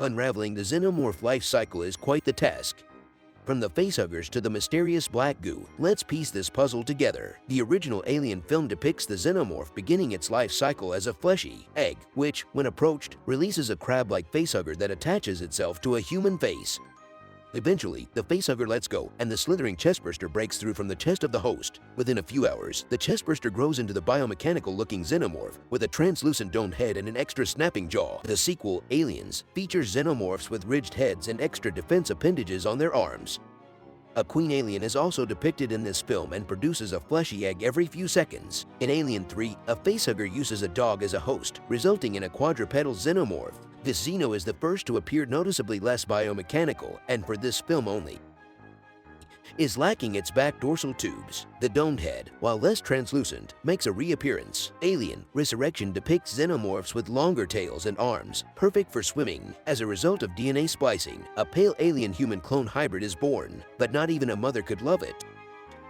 Unraveling the Xenomorph life cycle is quite the task. From the facehuggers to the mysterious black goo, let's piece this puzzle together. The original Alien film depicts the Xenomorph beginning its life cycle as a fleshy egg, which, when approached, releases a crab-like facehugger that attaches itself to a human face. Eventually, the facehugger lets go, and the slithering chestburster breaks through from the chest of the host. Within a few hours, the chestburster grows into the biomechanical-looking Xenomorph with a translucent domed head and an extra snapping jaw. The sequel, Aliens, features Xenomorphs with ridged heads and extra defense appendages on their arms. A queen alien is also depicted in this film and produces a fleshy egg every few seconds. In Alien 3, a facehugger uses a dog as a host, resulting in a quadrupedal Xenomorph. This Xeno is the first to appear noticeably less biomechanical, and for this film only, is lacking its back dorsal tubes. The domed head, while less translucent, makes a reappearance. Alien Resurrection depicts Xenomorphs with longer tails and arms, perfect for swimming. As a result of DNA splicing, a pale alien-human clone hybrid is born, but not even a mother could love it.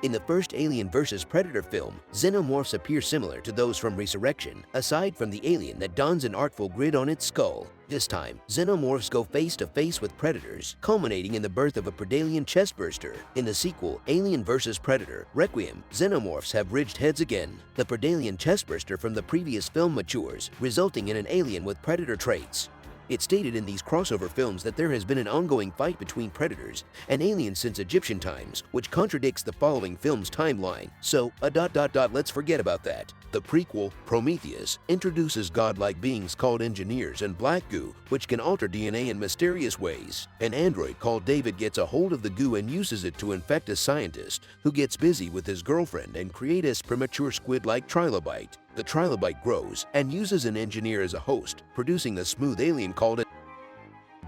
In the first Alien vs. Predator film, Xenomorphs appear similar to those from Resurrection, aside from the alien that dons an artful grid on its skull. This time, Xenomorphs go face-to-face with predators, culminating in the birth of a Predalien chestburster. In the sequel, Alien vs. Predator Requiem, Xenomorphs have ridged heads again. The Predalien chestburster from the previous film matures, resulting in an alien with predator traits. It's stated in these crossover films that there has been an ongoing fight between predators and aliens since Egyptian times, which contradicts the following film's timeline. So, let's forget about that. The prequel, Prometheus, introduces godlike beings called engineers and black goo, which can alter DNA in mysterious ways. An android called David gets a hold of the goo and uses it to infect a scientist, who gets busy with his girlfriend and creates a premature squid-like trilobite. The trilobite grows and uses an engineer as a host, producing a smooth alien called a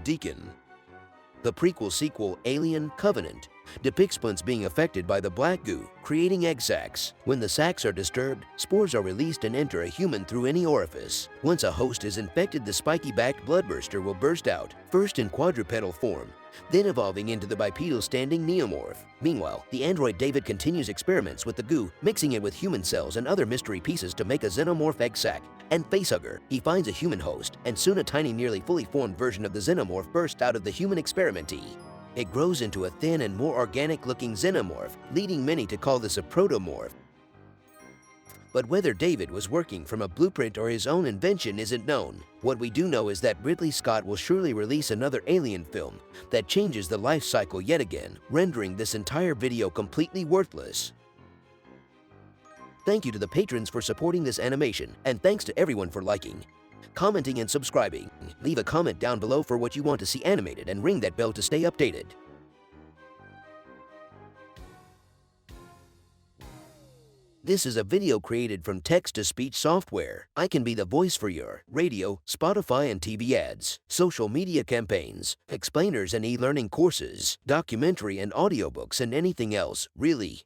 Deacon. The prequel-sequel Alien Covenant depicts plants being affected by the black goo, creating egg sacs. When the sacs are disturbed, spores are released and enter a human through any orifice. Once a host is infected, the spiky-backed bloodburster will burst out, first in quadrupedal form, then evolving into the bipedal standing neomorph. Meanwhile, the android David continues experiments with the goo, mixing it with human cells and other mystery pieces to make a xenomorph egg sac and facehugger. He finds a human host, and soon a tiny, nearly fully formed version of the xenomorph bursts out of the human experimentee. It grows into a thin and more organic-looking xenomorph, leading many to call this a protomorph. But whether David was working from a blueprint or his own invention isn't known. What we do know is that Ridley Scott will surely release another Alien film that changes the life cycle yet again, rendering this entire video completely worthless. Thank you to the patrons for supporting this animation, and thanks to everyone for liking, commenting, and subscribing. Leave a comment down below for what you want to see animated and ring that bell to stay updated. This is a video created from text-to-speech software. I can be the voice for your radio, Spotify, and TV ads, social media campaigns, explainers and e-learning courses, documentary and audiobooks, and anything else, really.